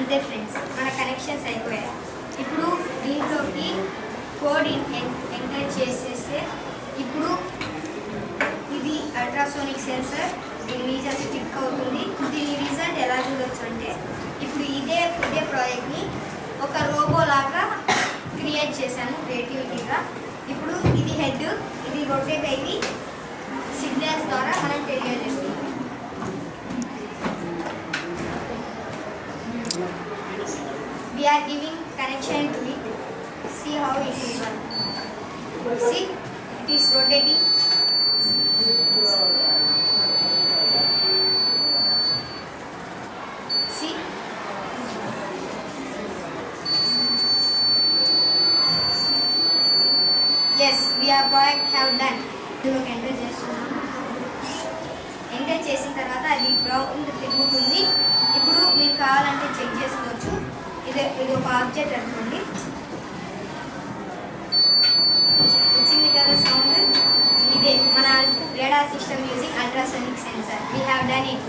అంతే ఫ్రెండ్స్, మన కనెక్షన్స్ అయిపోయాయి. ఇప్పుడు దీంట్లోకి కోడ్ ఎంటర్ చేసేస్తే ఇప్పుడు ఇది అల్ట్రాసోనిక్ సెన్సర్ దీని మీద స్టిక్ అవుతుంది. దీని రిజల్ట్ ఎలా చూడొచ్చు అంటే ఇప్పుడు ఇదే ప్రాజెక్ట్ని ఒక రోబో లాగా క్రియేట్ చేశాను క్రియేటివిటీగా. ఇప్పుడు ఇది హెడ్, ఇది రొటేట్ అయ్యి సిగ్నల్స్ ద్వారా మనం తెలియజేస్తుంది. We are giving connection to it. See how it is run. See, it is rotating. See. Yes, we are project have done. Enter చేస్తున్నాం. ఎంటర్ చేసిన తర్వాత అది రౌండ్ తిరుగుతుంది. ఇప్పుడు మీరు కావాలంటే చెక్ చేసుకోవచ్చు. ఇది ఒక ఆబ్జెక్ట్ అనుకోండి, వచ్చింది కదా సౌండ్. ఇదే మన radar system using ultrasonic sensor. We have done it.